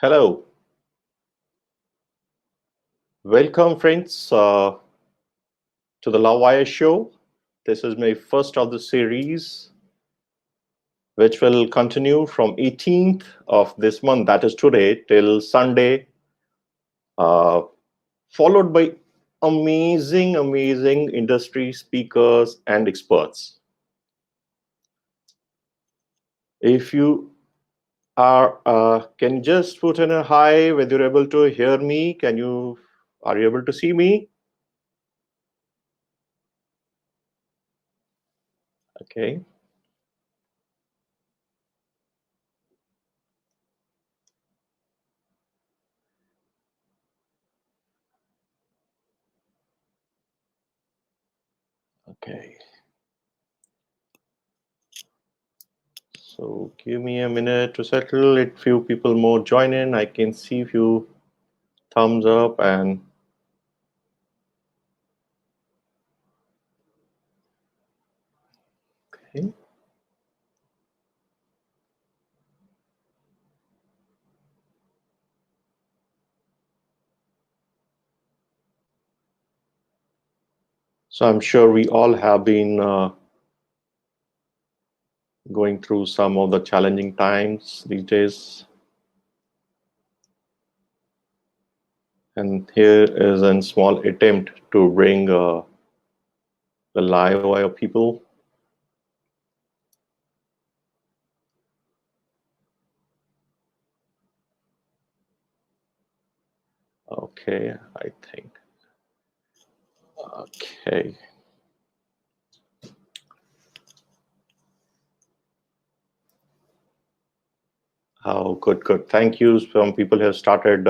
Hello, welcome friends to the LIVEWIRE show. This is my first of the series, which will continue from 18th of this month, that is today, till Sunday, uh, followed by amazing industry speakers and experts. If you can you just put in a hi whether you're able to hear me? Are you able to see me? Okay. Okay. So give me a minute to settle it. Few people more join in. I can see few thumbs up and okay. So I'm sure we all have been going through some of the challenging times these days. And here is a small attempt to bring the live wire people. Okay, I think. Okay. Oh, good. Thank you. Some people have started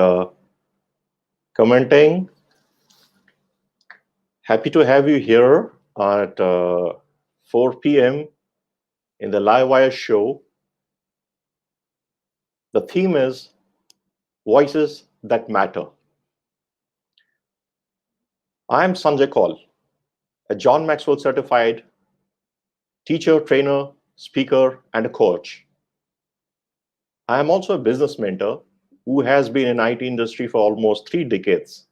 commenting. Happy to have you here at 4 p.m. in the LiveWire show. The theme is Voices That Matter. I am Sanjay Kumar, a John Maxwell certified teacher, trainer, speaker, and a coach. I am also a business mentor who has been in IT industry for almost 3 decades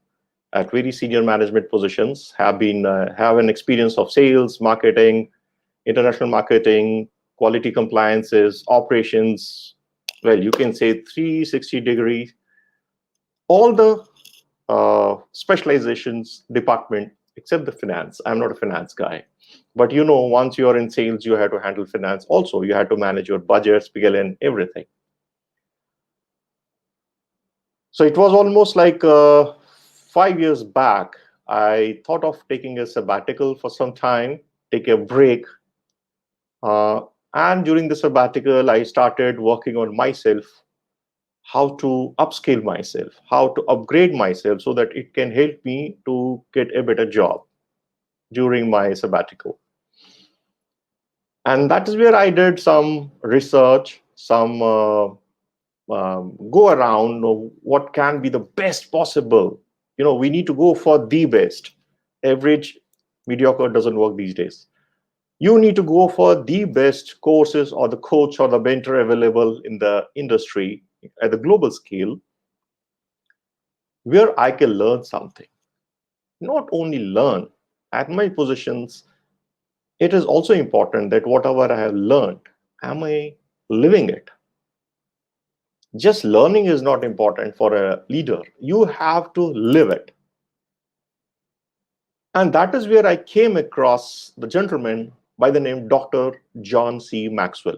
at very senior management positions, have an experience of sales, marketing, international marketing, quality compliances, operations. Well, you can say 360 degrees. All the specializations department except the finance. I'm not a finance guy. But once you're in sales, you have to handle finance. Also, you have to manage your budgets, PLN, everything. So it was almost like 5 years back, I thought of taking a sabbatical for some time, take a break. And during the sabbatical, I started working on myself, how to upscale myself, how to upgrade myself so that it can help me to get a better job during my sabbatical. And that is where I did some research, some go around what can be the best possible. We need to go for the best. Average, mediocre doesn't work these days. You need to go for the best courses or the coach or the mentor available in the industry at the global scale where I can learn something. Not only learn at my positions, it is also important that whatever I have learned, am I living it? Just learning is not important for a leader. You have to live it. And that is where I came across the gentleman by the name Dr. John C. Maxwell.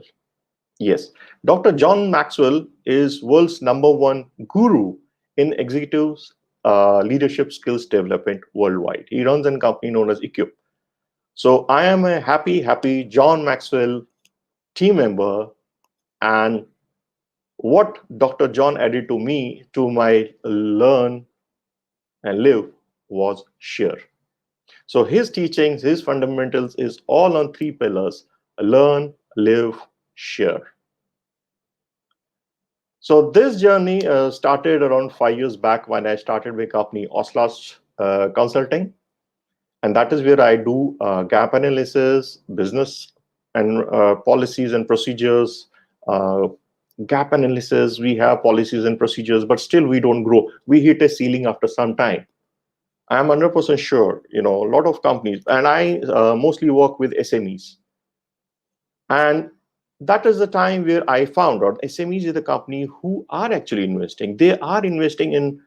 Yes, Dr. John Maxwell is world's #1 guru in executive leadership skills development worldwide. He runs a company known as Equip. So I am a happy John Maxwell team member, and what Dr. John added to me, to my learn and live, was share. So his teachings, his fundamentals is all on 3 pillars: learn, live, share. So this journey started around 5 years back when I started my company, Oslas Consulting. And that is where I do gap analysis, business and policies and procedures, gap analysis, we have policies and procedures, but still we don't grow. We hit a ceiling after some time. I'm 100% sure, a lot of companies, and I mostly work with SMEs. And that is the time where I found out SMEs is the company who are actually investing. They are investing in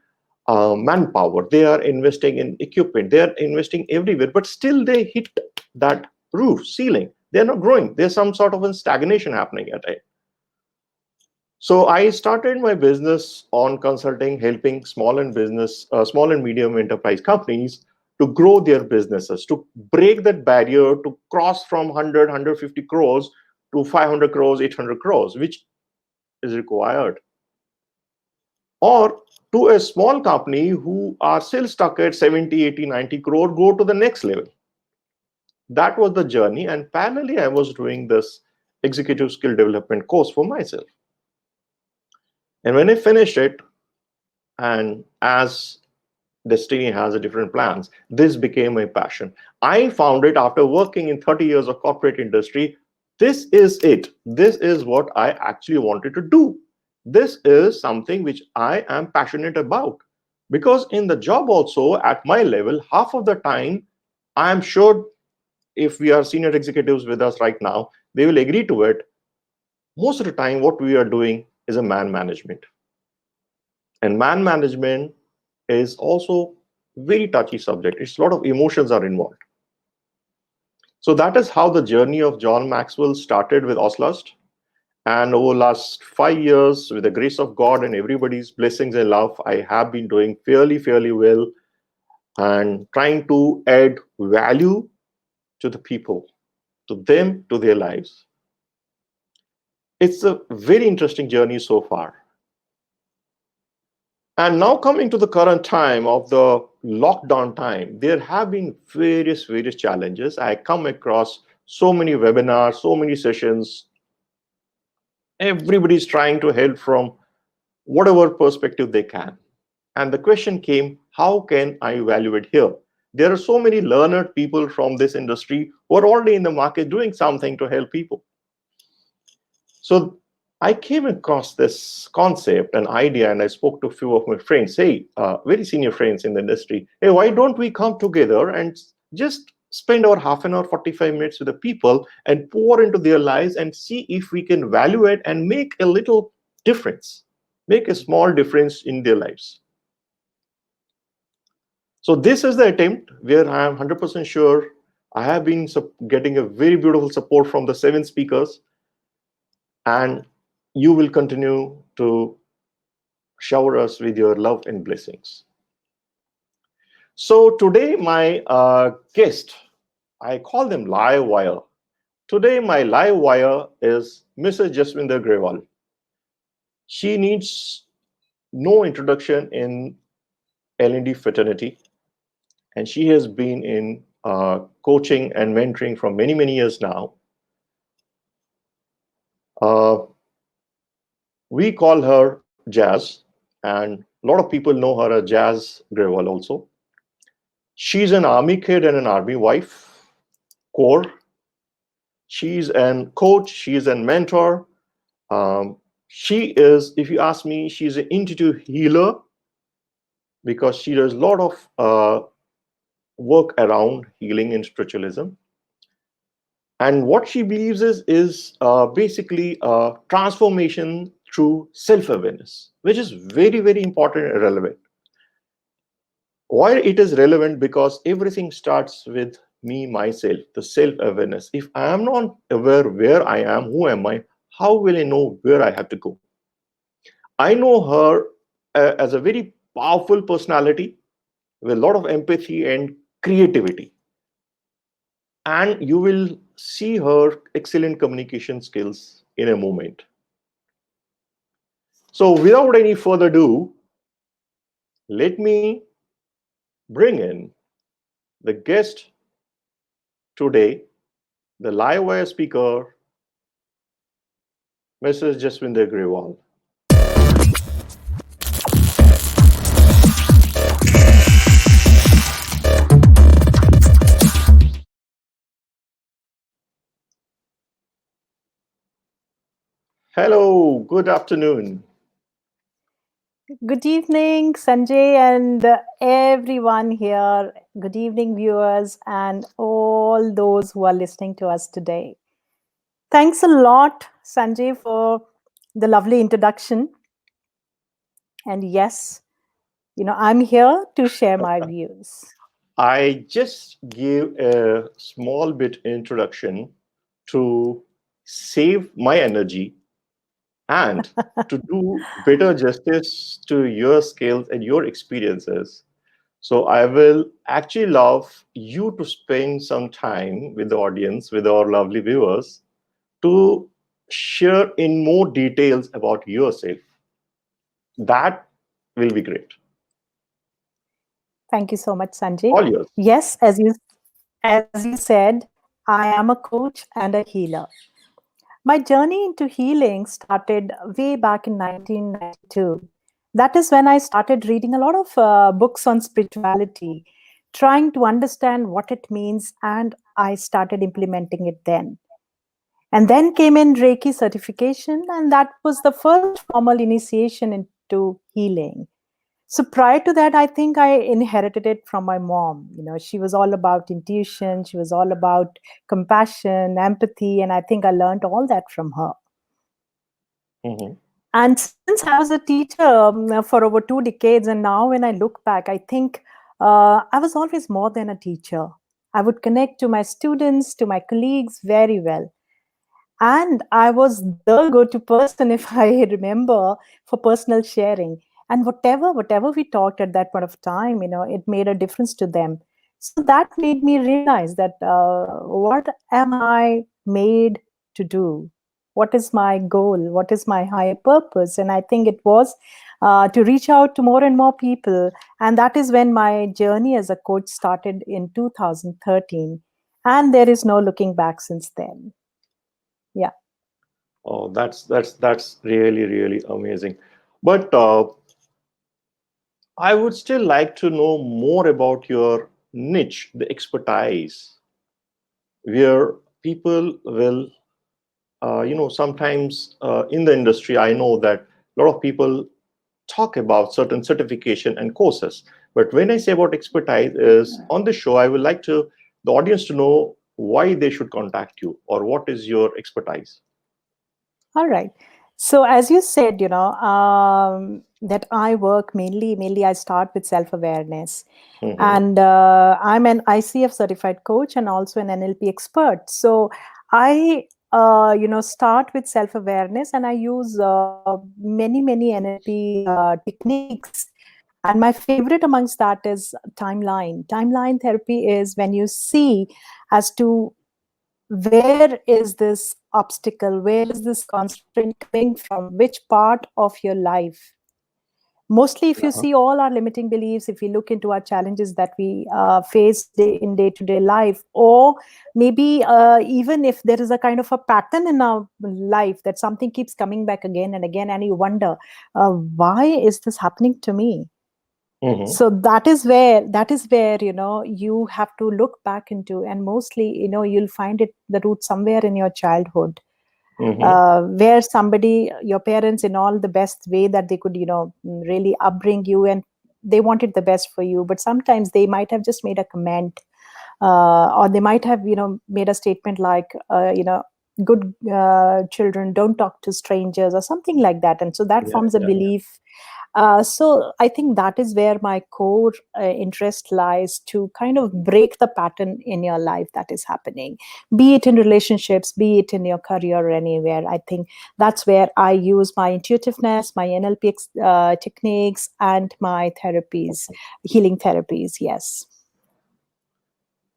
manpower, they are investing in equipment, they are investing everywhere, but still they hit that roof, ceiling. They're not growing. There's some sort of a stagnation happening at it. So I started my business on consulting, helping small and medium enterprise companies to grow their businesses, to break that barrier, to cross from 150 crores to 500 crores, 800 crores, which is required. Or to a small company who are still stuck at 70, 80, 90 crore, go to the next level. That was the journey. And parallelly, I was doing this executive skill development course for myself. And when I finished it, and as destiny has a different plans, this became my passion. I found it after working in 30 years of corporate industry. This is it. This is what I actually wanted to do. This is something which I am passionate about. Because in the job also, at my level, half of the time, I am sure if we are senior executives with us right now, they will agree to it. Most of the time, what we are doing is a man management. And man management is also very touchy subject. It's a lot of emotions are involved. So that is how the journey of John Maxwell started with Oslust. And over the last 5 years, with the grace of God and everybody's blessings and love, I have been doing fairly well and trying to add value to the people, to them, to their lives. It's a very interesting journey so far. And now coming to the current time of the lockdown time, there have been various challenges. I come across so many webinars, so many sessions. Everybody's trying to help from whatever perspective they can. And the question came, how can I evaluate here? There are so many learned people from this industry who are already in the market doing something to help people. So I came across this concept, an idea, and I spoke to a few of my friends, very senior friends in the industry. Hey, why don't we come together and just spend our half an hour, 45 minutes with the people and pour into their lives and see if we can evaluate and make a little difference, make a small difference in their lives. So this is the attempt where I am 100% sure I have been getting a very beautiful support from the 7 speakers, and you will continue to shower us with your love and blessings. So today my guest, I call them LIVEWIRE. Today my LIVEWIRE is Mrs. Jaswinder Grewal. She needs no introduction in L&D fraternity, and she has been in coaching and mentoring for many years now. We call her Jazz, and a lot of people know her as Jazz Grewal also. She's an army kid and an army wife, core. She's a coach, she's a mentor. She is, if you ask me, she's an intuitive healer because she does a lot of work around healing and spiritualism. And what she believes is basically transformation through self-awareness, which is very important and relevant. Why it is relevant? Because everything starts with me, myself, the self-awareness. If I am not aware where I am, who am I, how will I know where I have to go? I know her as a very powerful personality with a lot of empathy and creativity. And you will see her excellent communication skills in a moment. So without any further ado, let me bring in the guest today, the LIVEWIRE speaker, Mrs. Jaswinder Grewal. Hello, good afternoon. Good evening, Sanjay, and everyone here. Good evening, viewers, and all those who are listening to us today. Thanks a lot, Sanjay, for the lovely introduction. And yes, I'm here to share my views. I just gave a small bit introduction to save my energy and to do better justice to your skills and your experiences. So I will actually love you to spend some time with the audience, with our lovely viewers, to share in more details about yourself. That will be great. Thank you so much, Sanjay. All yours. Yes, as you said, I am a coach and a healer. My journey into healing started way back in 1992. That is when I started reading a lot of books on spirituality, trying to understand what it means, and I started implementing it then. And then came in Reiki certification, and that was the first formal initiation into healing. So prior to that, I think I inherited it from my mom. She was all about intuition, she was all about compassion, empathy, and I think I learned all that from her. Mhm. And since I was a teacher for over 2 decades, and now when I look back, I think I was always more than a teacher. I would connect to my students, to my colleagues very well. And I was the go-to person, if I remember, for personal sharing. And whatever we talked at that point of time, it made a difference to them. So that made me realize that what am I made to do? What is my goal? What is my higher purpose? And I think it was to reach out to more and more people. And that is when my journey as a coach started in 2013. And there is no looking back since then. Yeah. Oh, that's really really amazing. But I would still like to know more about your niche, the expertise, where people will, sometimes in the industry, I know that a lot of people talk about certain certification and courses. But when I say about expertise, is on the show, I would like to the audience to know why they should contact you or what is your expertise. All right. So as you said, that I work mainly I start with self-awareness. Mm-hmm. And I'm an ICF certified coach and also an NLP expert. So I, start with self-awareness, and I use many NLP techniques. And my favorite amongst that is timeline. Timeline therapy is when you see as to where is this obstacle, where is this constraint coming from, which part of your life. Mostly if you Uh-huh. see all our limiting beliefs, if you look into our challenges that we face in day-to-day life, or maybe even if there is a kind of a pattern in our life that something keeps coming back again and again, and you wonder, why is this happening to me? Mm-hmm. So that is where you have to look back into, and mostly you'll find it the root somewhere in your childhood, Mm-hmm. where somebody, your parents, in all the best way that they could really upbring you, and they wanted the best for you, but sometimes they might have just made a comment, or they might have made a statement like good children don't talk to strangers, or something like that, and so that Yeah, forms a yeah, yeah. belief. So I think that is where my core interest lies, to kind of break the pattern in your life that is happening, be it in relationships, be it in your career, or anywhere. I think that's where I use my intuitiveness, my NLP techniques, and my therapies, healing therapies. Yes.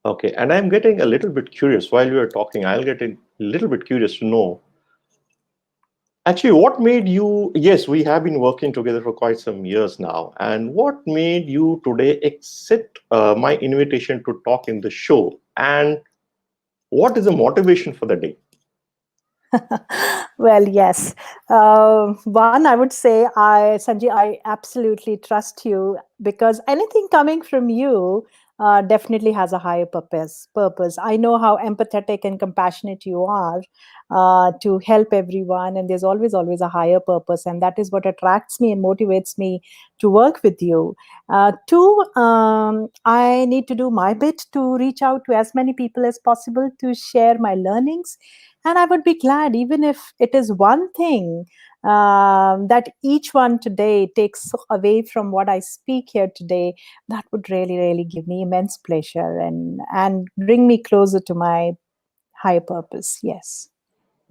Okay, and I'm getting a little bit curious while you are talking. I'll get a little bit curious to know actually what made you. Yes, we have been working together for quite some years now, and what made you today accept my invitation to talk in the show, and what is the motivation for the day? Well, yes. One, I would say, Sanjay, I absolutely trust you, because anything coming from you, definitely has a higher purpose. I know how empathetic and compassionate you are, to help everyone, and there's always a higher purpose, and that is what attracts me and motivates me to work with you. Two, I need to do my bit to reach out to as many people as possible to share my learnings, and I would be glad even if it is one thing that each one today takes away from what I speak here today. That would really give me immense pleasure and bring me closer to my higher purpose. Yes.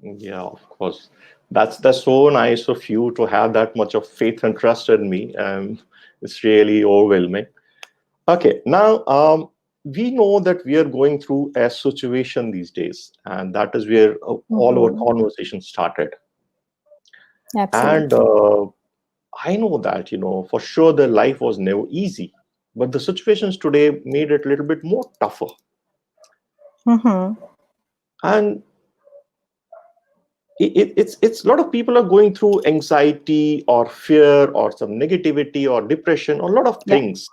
Yeah, of course. That's so nice of you to have that much of faith and trust in me. It's really overwhelming. Okay, now we know that we are going through a situation these days, and that is where all our Hmm. conversation started. And Absolutely. I know that, for sure the life was never easy, but the situations today made it a little bit more tougher. Hmm. And it's a lot of people are going through anxiety or fear or some negativity or depression or a lot of Yeah. things.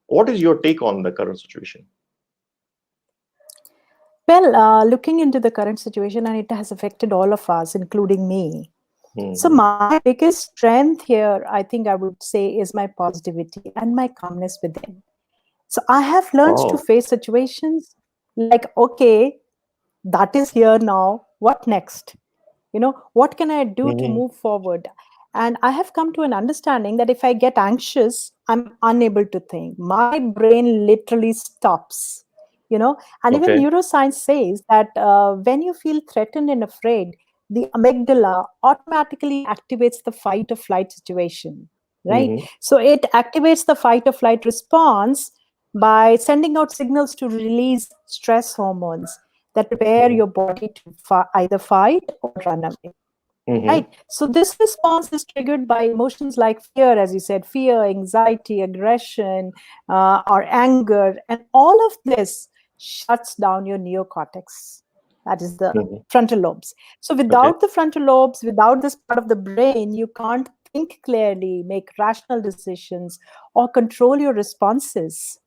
What is your take on the current situation? Well, looking into the current situation, and it has affected all of us, including me. So, Hmm. my biggest strength here, I think I would say, is my positivity and my calmness within. So, I have learned to Oh. face situations like, okay, that is here now. What next? What can I do to Hmm. move forward? And I have come to an understanding that if I get anxious, I'm unable to think. My brain literally stops. And even Okay. neuroscience says that when you feel threatened and afraid, the amygdala automatically activates the fight or flight situation, right? Hmm. So it activates the fight or flight response by sending out signals to release stress hormones that prepare Hmm. your body to either fight or run away. Hmm. Right. So this response is triggered by emotions like fear, as you said, fear, anxiety, aggression, or anger. And all of this shuts down your neocortex. That is the Hmm. frontal lobes. So Okay. without the frontal lobes, without this part of the brain, you can't think clearly, make rational decisions, or control your responses.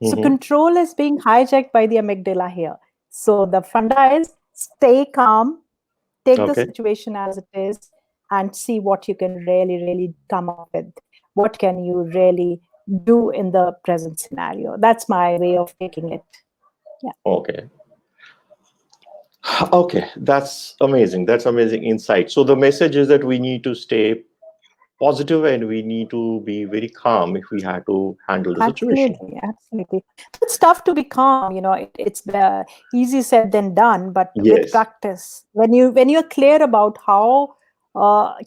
So Hmm. control is being hijacked by the amygdala here. So the funda is stay calm, take the Okay. situation as it is, and see what you can really come up with. What can you really do in the present scenario? That's my way of taking it. Yeah. Okay. Okay. That's amazing. That's amazing insight. So the message is that we need to stay positive and we need to be very calm if we have to handle the situation. Absolutely. It's tough to be calm. It's easy said than done. But with Yes. practice, when you're clear about how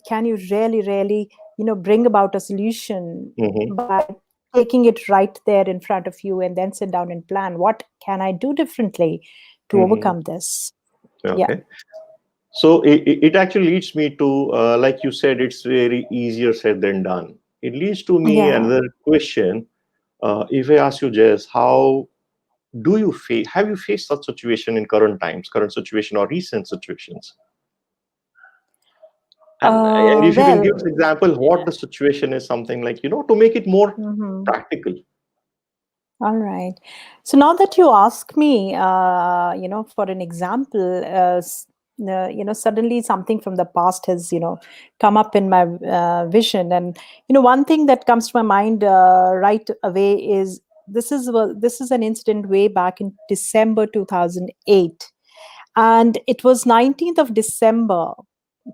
can you really, bring about a solution Hmm. by taking it right there in front of you, and then sit down and plan what can I do differently to Hmm. overcome this. Yeah. Okay. So it actually leads me to, like you said, it's very easier said than done. It leads to me Yeah. another question. If I ask you, Jess, how do you face? Have you faced such situation in current times, current situation or recent situations? And if you can give us Well. example, what the situation is, something like to make it more Mhm. practical. All right. So now that you ask me, for an example, suddenly something from the past has, come up in my vision, and one thing that comes to my mind right away is this is an incident way back in December 2008, and it was 19th of December,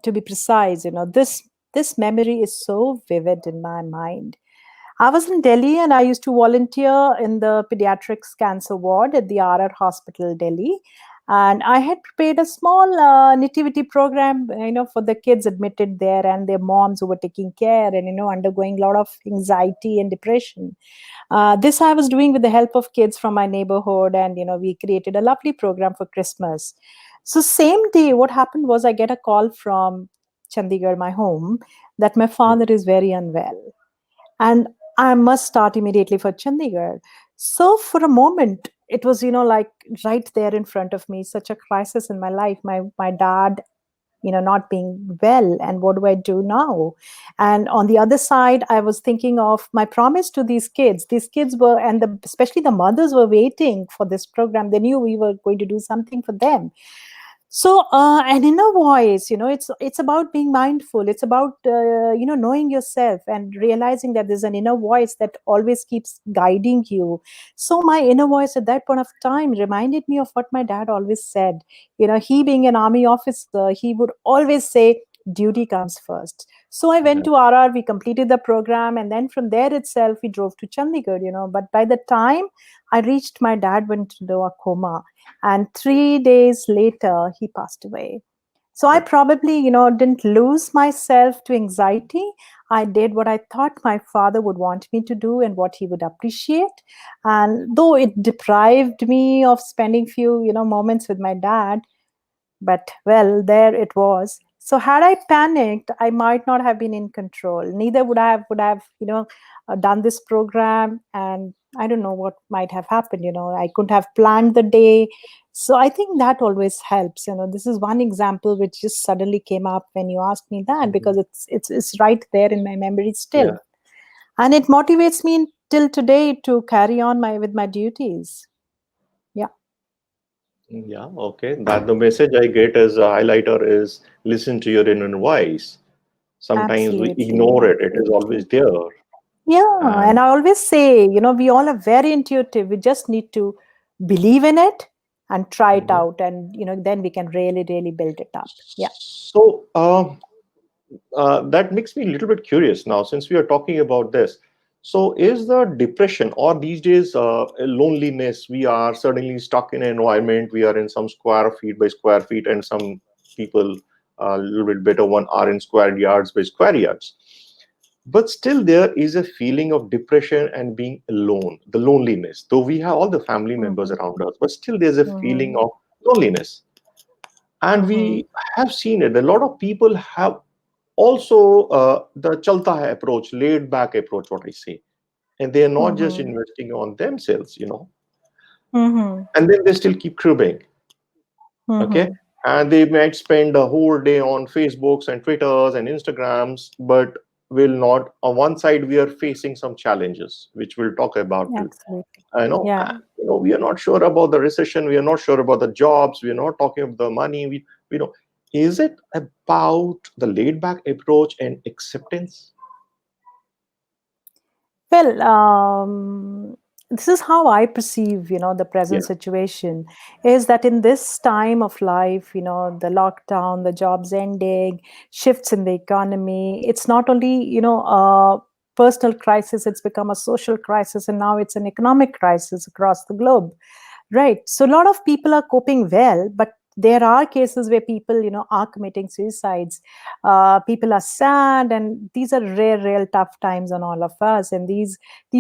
to be precise. This memory is so vivid in my mind. I was in Delhi and I used to volunteer in the pediatrics cancer ward at the RR Hospital, Delhi. And I had prepared a small nativity program, for the kids admitted there and their moms who were taking care and, undergoing a lot of anxiety and depression. This I was doing with the help of kids from my neighborhood, and, we created a lovely program for Christmas. So same day, what happened was I get a call from Chandigarh, my home, that my father is very unwell and I must start immediately for Chandigarh. So for a moment, it was, like right there in front of me, such a crisis in my life. My dad, not being well, and what do I do now? And on the other side, I was thinking of my promise to these kids were, and especially the mothers were waiting for this program. They knew we were going to do something for them. So an inner voice, it's about being mindful. It's about knowing yourself and realizing that there's an inner voice that always keeps guiding you. So my inner voice at that point of time reminded me of what my dad always said. He being an army officer, he would always say duty comes first. So I went Yeah. to RR, we completed the program, and then from there itself we drove to Chandigarh. But by the time I reached, my dad went into a coma, and 3 days later he passed away. So I Yeah. probably didn't lose myself to anxiety. I did what I thought my father would want me to do and what he would appreciate. And though it deprived me of spending few moments with my dad, but well, there it was. So had I panicked, I might not have been in control. Neither would have done this program, and I don't know what might have happened. I couldn't have planned the day. So I think that always helps. This is one example which just suddenly came up when you asked me that, Mhm. because it's right there in my memory still, Yeah. and it motivates me till today to carry on my with my duties. Yeah, Yeah. Okay. That the message I get as a highlighter is listen to your inner voice. Sometimes we absolutely, ignore it. It is always absolutely. there. Yeah, And and I always say, we all are very intuitive. We just need to believe in it and try it Mhm. out, and then we can really, really build it up. Yeah. So that makes me a little bit curious now, since we are talking about this. So, is the depression or these days loneliness? We are suddenly stuck in an environment. We are in some square feet by square feet, and some people, a little bit better one, are in square yards by square yards. But still, there is a feeling of depression and being alone, the loneliness. Though we have all the family members Mm-hmm. around us, but still, there's a feeling Mm-hmm. of loneliness. And Mm-hmm. we have seen it. A lot of people have also the chalta hai approach, laid back approach, what I say. And they are not just Mm-hmm. investing on themselves, Mm-hmm. and then they still keep cribbing. Okay. Mm-hmm. And they might spend a whole day on Facebooks and Twitters and Instagrams, but will not. On one side, we are facing some challenges, which we'll talk about too. Absolutely. And, Yeah. we are not sure about the recession. We are not sure about the jobs. We are not talking about the money. We know. Is it about the laid back approach and acceptance? Well, this is how I perceive, the present Yeah. situation is that in this time of life, the lockdown, the jobs ending, shifts in the economy, it's not only, a personal crisis, it's become a social crisis, and now it's an economic crisis across the globe. Right. So a lot of people are coping well, but there are cases where people, are committing suicides. People are sad, and these are rare, real tough times on all of us. And these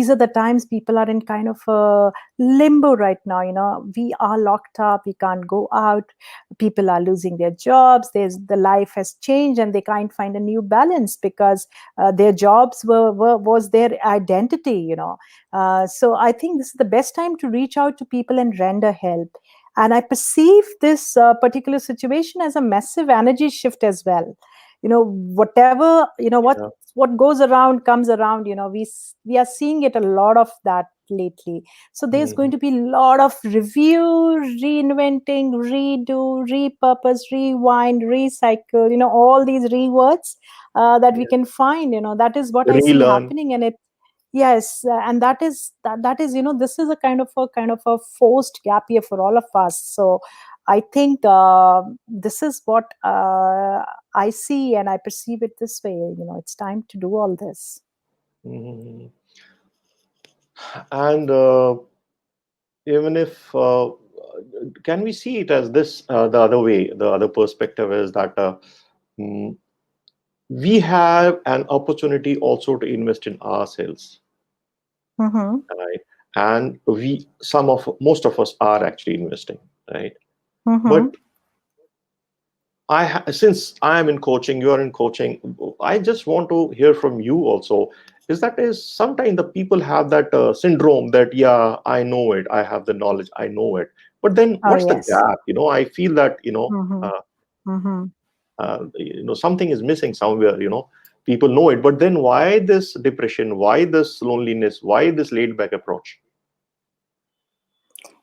are the times people are in kind of a limbo right now. We are locked up, we can't go out. People are losing their jobs. The life has changed, and they can't find a new balance because their jobs was their identity. So I think this is the best time to reach out to people and render help. And I perceive this particular situation as a massive energy shift as well. Whatever, Yeah. what goes around comes around. We are seeing it a lot of that lately. So there's going Mhm. to be a lot of review, reinventing, redo, repurpose, rewind, recycle. All these rewords that we Yeah. can find. That is what I see Relearn. happening, and it. Yes, and that is this is a kind of a forced gap year for all of us. So I think this is what I see, and I perceive it this way. It's time to do all this. Mhm. And even if can we see it as this, the other way, the other perspective is that mm, we have an opportunity also to invest in ourselves, Mm-hmm. right? And we, some of, most of us are actually investing, right? Mm-hmm. But since I am in coaching, you are in coaching, I just want to hear from you also. Is sometimes the people have that syndrome that, yeah, I know it, I have the knowledge, I know it, but then Oh what's the yes. gap? I feel that Mm-hmm. Mm-hmm. something is missing somewhere. People know it, but then why this depression? Why this loneliness? Why this laid back approach?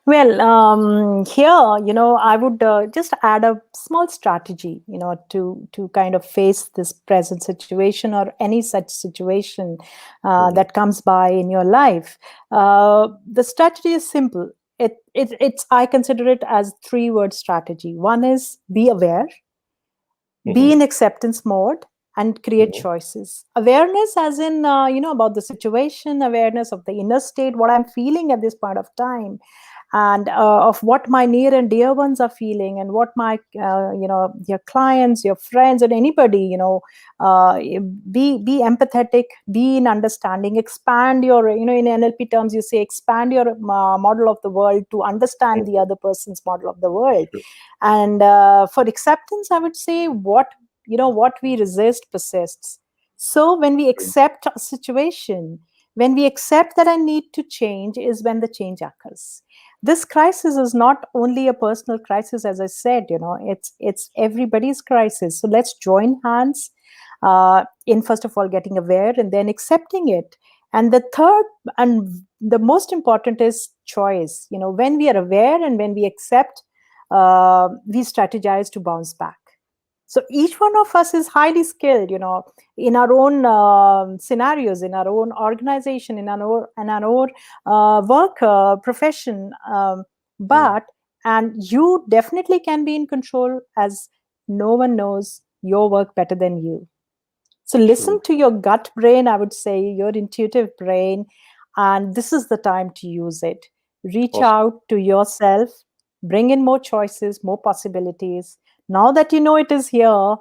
Well, here, I would just add a small strategy, to kind of face this present situation or any such situation Mhm. that comes by in your life. The strategy is simple. It's I consider it as three-word strategy. One is be aware, be Mhm. in acceptance mode, and create Mhm. choices. Awareness as in about the situation, awareness of the inner state, what I'm feeling at this point of time, and of what my near and dear ones are feeling, and what my your clients, your friends, and anybody, uh, be empathetic, be in understanding, expand your, in NLP terms you say expand your model of the world to understand the Mhm. other person's model of the world. Sure. And for acceptance, I would say what we resist persists. So when we Mhm. accept a situation, when we accept that I need to change, is when the change occurs. This crisis is not only a personal crisis, as I said, it's everybody's crisis. So let's join hands in, first of all, getting aware and then accepting it. And the third and the most important is choice. When we are aware and when we accept, we strategize to bounce back. So each one of us is highly skilled, in our own scenarios, in our own organization, in our own work profession. Mhm. But and you definitely can be in control, as no one knows your work better than you. So listen True. to your gut brain, I would say, your intuitive brain, and this is the time to use it. Reach Awesome. out to yourself, bring in more choices, more possibilities. Now that you know it is here,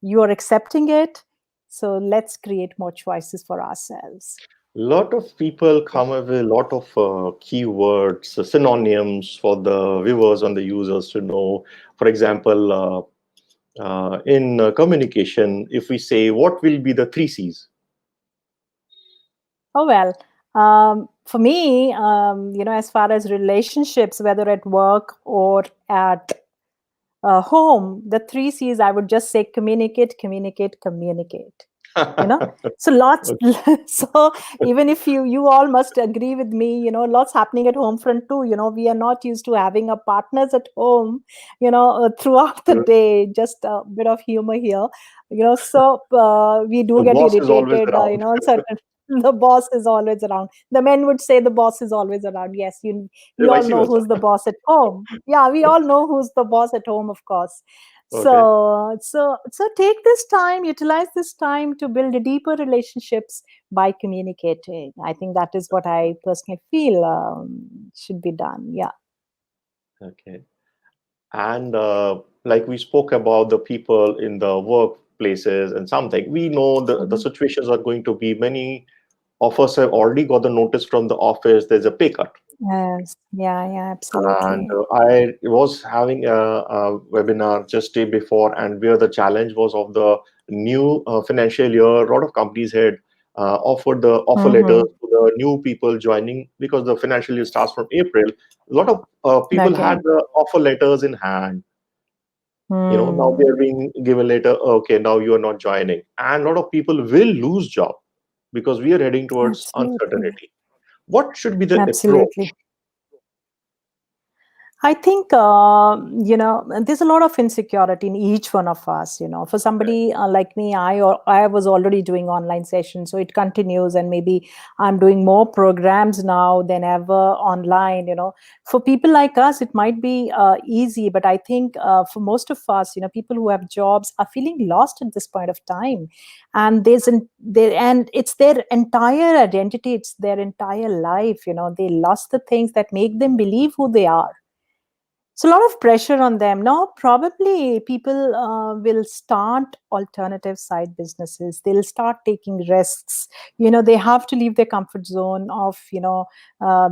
you are accepting it. So let's create more choices for ourselves. Lot of people come up with a lot of keywords, synonyms for the viewers and the users to know. For example, in communication, if we say, what will be the three C's? Oh, well, for me, as far as relationships, whether at work or at home, the three C's, I would just say communicate, communicate, communicate. you know so lots Okay. so even if you all must agree with me, lots happening at home front too. We are not used to having our partners at home, throughout the day. Just a bit of humor here. So we do The get boss is always irritated, around. certain the boss is always around. The men would say the boss is always around. Yes, we all Vice know versa. who's the boss at home. Yeah, we all know who's the boss at home, of course. Okay. So take this time, utilize this time to build deeper relationships by communicating. I think that is what I personally feel should be done. Yeah. Okay. And like we spoke about the people in the workplaces and something, we know the Mhm. situations are going to be many of us have already got the notice from the office, there's a pay cut. Yes. Yeah. Yeah. And Absolutely. I was having a webinar just day before, and where the challenge was of the new financial year. A lot of companies had offered the offer letters Mm-hmm. to the new people joining because the financial year starts from April. A lot of people had Okay. the offer letters in hand. Now they Hmm. are being given later. Okay, now you are not joining, and a lot of people will lose job because we are heading towards Absolutely. uncertainty. What should be the Absolutely. approach? I think, there's a lot of insecurity in each one of us. For Right. somebody like me, I was already doing online sessions, so it continues, and maybe I'm doing more programs now than ever online. For people like us, it might be easy, but I think for most of us, people who have jobs are feeling lost at this point of time, and and it's their entire identity, it's their entire life. They lost the things that make them believe who they are. So a lot of pressure on them. Now, probably people will start alternative side businesses. They'll start taking risks. They have to leave their comfort zone of,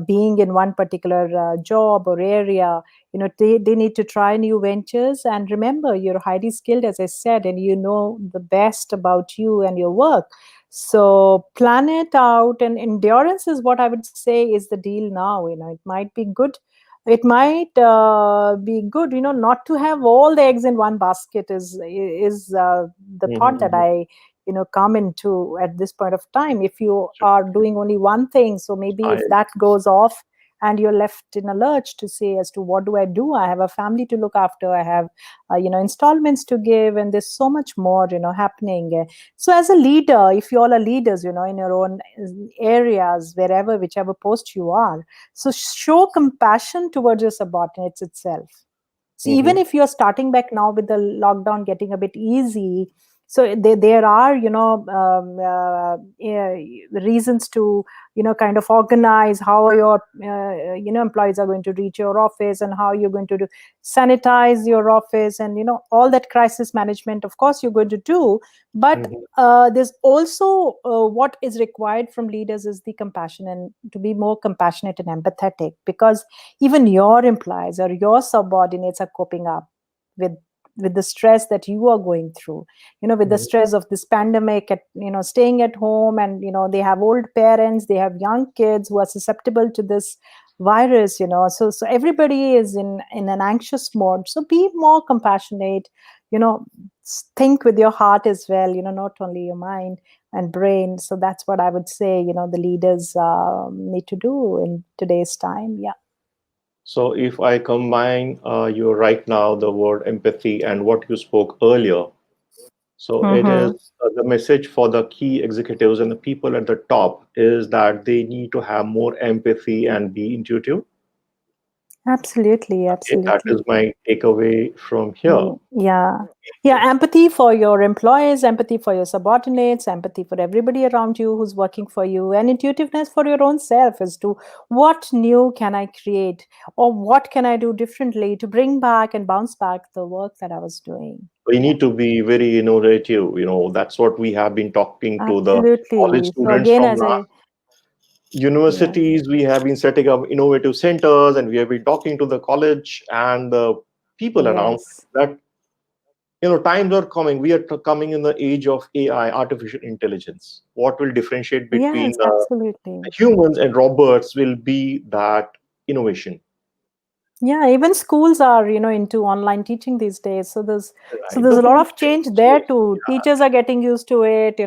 being in one particular job or area. They need to try new ventures. And remember, you're highly skilled, as I said, and you know the best about you and your work. So plan it out. And endurance is what I would say is the deal now. It might be good it might be good, not to have all the eggs in one basket is the thought that Mhm. I come into at this point of time. If you Sure. are doing only one thing, so maybe I if that goes off and you're left in a lurch to say as to what do I do. I have a family to look after, I have installments to give, and there's so much more happening. So as a leader, if you all are leaders, in your own areas, wherever, whichever post you are, so show compassion towards your subordinates itself. So even Mhm. if you're starting back now with the lockdown getting a bit easy, so there are reasons to kind of organize how your employees are going to reach your office, and how you're going to sanitize your office, and all that crisis management, of course, you're going to do. But Mhm. there's also what is required from leaders is the compassion, and to be more compassionate and empathetic, because even your employees or your subordinates are coping up with the stress that you are going through, with the Mhm. stress of this pandemic, at staying at home, and they have old parents, they have young kids who are susceptible to this virus, so everybody is in an anxious mode. So be more compassionate, think with your heart as well, not only your mind and brain. So that's what I would say, the leaders need to do in today's time. Yeah. So if I combine you right now the word empathy and what you spoke earlier, so it is Mm-hmm. the message for the key executives and the people at the top is that they need to have more empathy and be intuitive. Absolutely, Okay, that is absolutely. my takeaway from here. Yeah. Yeah, empathy for your employees, empathy for your subordinates, empathy for everybody around you who's working for you, and intuitiveness for your own self as to what new can I create, or what can I do differently to bring back and bounce back the work that I was doing. We Yeah. need to be very innovative. That's what we have been talking to the college Absolutely. So students again, from as last a yeah. universities. We have been setting up innovative centers, and we have been talking to the college and the people around Yes. that times are coming. We are coming in the age of AI, artificial intelligence. What will differentiate Yes, between absolutely. humans and robots will be that innovation. Yeah, even schools are, into online teaching these days. So Right, there's the a lot whole of change there thing. too. Teachers are getting used to it.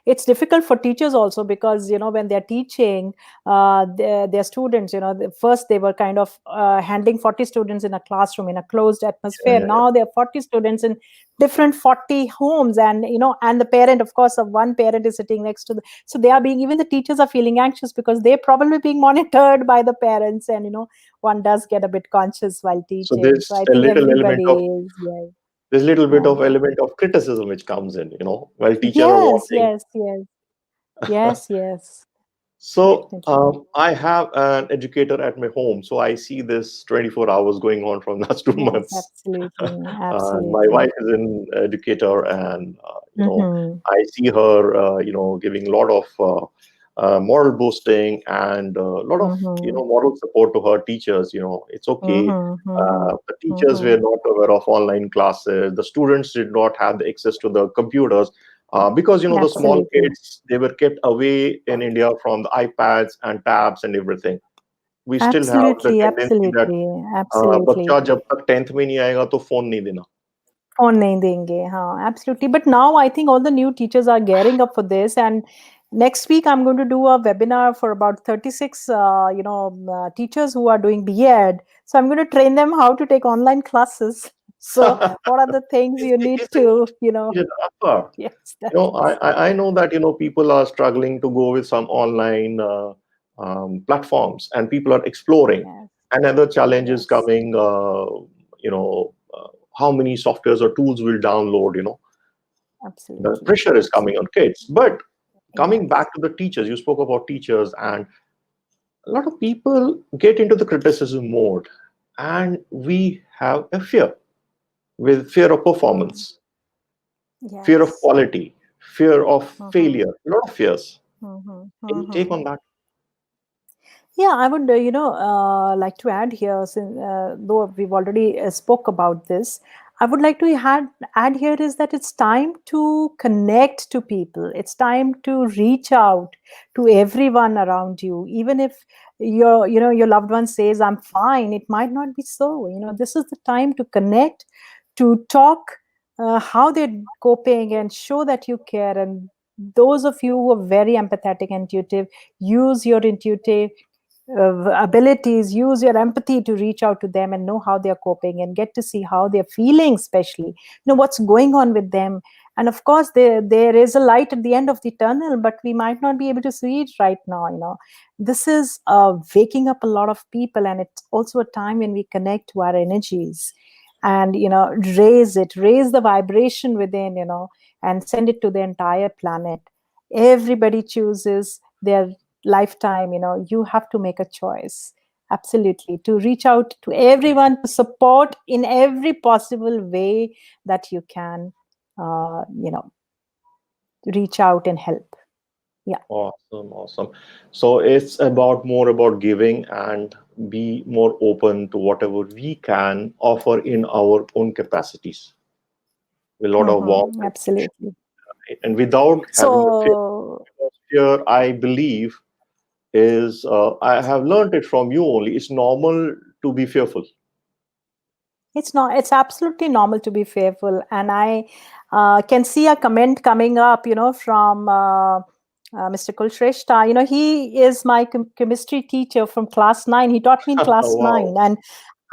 It's difficult for teachers also, because, when they're teaching their students, first they were kind of handling 40 students in a classroom in a closed Yeah, atmosphere. yeah, yeah. Now there are 40 students in different 40 homes, and and the parent, of course, of one parent is sitting next to the, so they are being, even the teachers are feeling anxious because they're probably being monitored by the parents, and one does get a bit conscious while So teaching. So I think everybody is, yeah, there's a little bit yeah, of yeah. element of criticism which comes in, while teachers are Yes, wanting. yes, yes, yes, yes, So definitely. I have an educator at my home, so I see this 24 hours going on from last 2 months. Yes, absolutely, My absolutely. wife is an educator, and Mm-hmm, I see her, giving a lot of moral boosting and a lot of mm-hmm, moral support to her teachers. It's okay. mm-hmm, mm-hmm, The teachers mm-hmm. were not aware of online classes. The students did not have the access to the computers because the small Absolutely, kids, they were kept away in India from the iPads and tabs and everything. We still have the absolutely, tendency that absolutely, absolutely. बच्चा जब तक 10th में नहीं आएगा तो phone नहीं देना. Phone नहीं देंगे, हाँ, absolutely. But now I think all the new teachers are gearing up for this, and next week I'm going to do a webinar for about 36, teachers who are doing B.Ed. So I'm going to train them how to take online classes. So what are the things you need It's to, an offer. yes, that's I know that people are struggling to go with some online platforms, and people are exploring. yes, Another challenge is yes, coming. How many softwares or tools will download? The absolutely, pressure is coming on absolutely, kids. But coming yes, back to the teachers, you spoke about teachers, and a lot of people get into the criticism mode, and we have a fear, with fear of mm, performance, fear of yes, quality, fear of mhm, failure, a lot of fears. mhm, Any take mhm. on that? Yeah, I would, like to add here, since though we've already spoke about this, I would like to add here is that it's time to connect to people. It's time to reach out to everyone around you, even if your loved one says I'm fine. It might not be so. This is the time to connect, to talk how they're coping, and show that you care. And those of you who are very empathetic, intuitive, use your intuitive abilities, use your empathy to reach out to them and know how they're coping and get to see how they're feeling, especially what's going on with them. And of course there is a light at the end of the tunnel, but we might not be able to see it right now. This is waking up a lot of people, and it's also a time when we connect to our energies and raise the vibration within, and send it to the entire planet. Everybody chooses their lifetime. You have to make a choice, absolutely, to reach out to everyone, to support in every possible way that you can, reach out and help. Yeah. Awesome, awesome. So it's about more about giving and be more open to whatever we can offer in our own capacities. A lot of warmth and affection, Absolutely. right? And without having the fear. So Because fear, I believe, is I have learned it from you only. It's normal to be fearful. it's absolutely normal to be fearful. And I can see a comment coming up, from Mr. Kulshrestha. He is my chemistry teacher from class 9. He taught me in class Wow, 9. And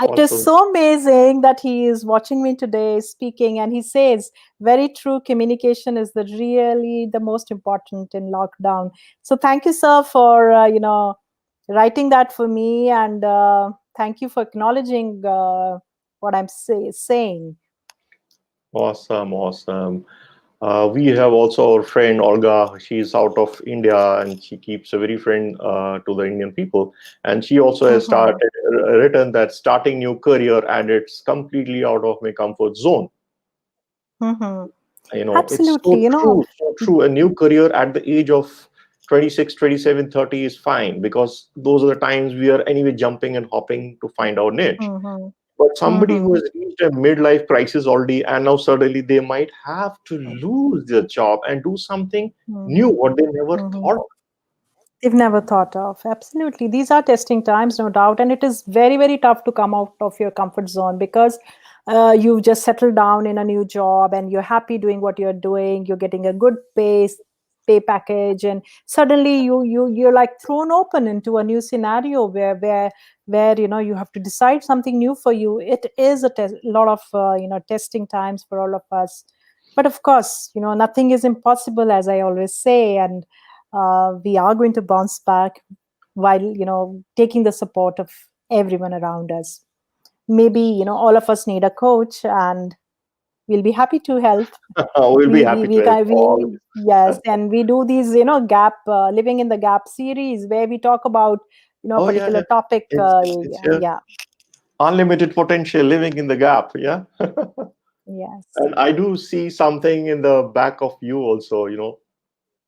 it is awesome. so amazing that he is watching me today speaking, and he says very true, communication is the really the most important in lockdown. So thank you, sir, for writing that for me, and thank you for acknowledging what I'm saying. Awesome, awesome. We have also our friend Olga. She's out of India and she keeps a very friend to the Indian people. And she also has Hmm. started written that starting new career and it's completely out of my comfort zone. Hmm. It's Absolutely. so true. A new career at the age of 26, 27, 30 is fine because those are the times we are anyway jumping and hopping to find our niche. Hmm. But somebody who Hmm. has reached a midlife crisis already and now suddenly they might have to lose their job and do something new, what they never Hmm. thought of. They've never thought of. Absolutely. These are testing times, no doubt. And it is very, very tough to come out of your comfort zone, because you've just settled down in a new job and you're happy doing what you're doing. You're getting a good pay package, and suddenly you're like thrown open into a new scenario where you have to decide something new for you. It is a lot of testing times for all of us. But of course, nothing is impossible, as I always say. And we are going to bounce back while taking the support of everyone around us. Maybe all of us need a coach, and we'll be happy to help. We'll be happy to help We always. Yes, and we do these gap living in the gap series, where we talk about a Oh, yeah, particular yeah. topic. It's Yeah, yeah. yeah. Unlimited potential living in the gap. Yeah. Yes. And I do see something in the back of you also,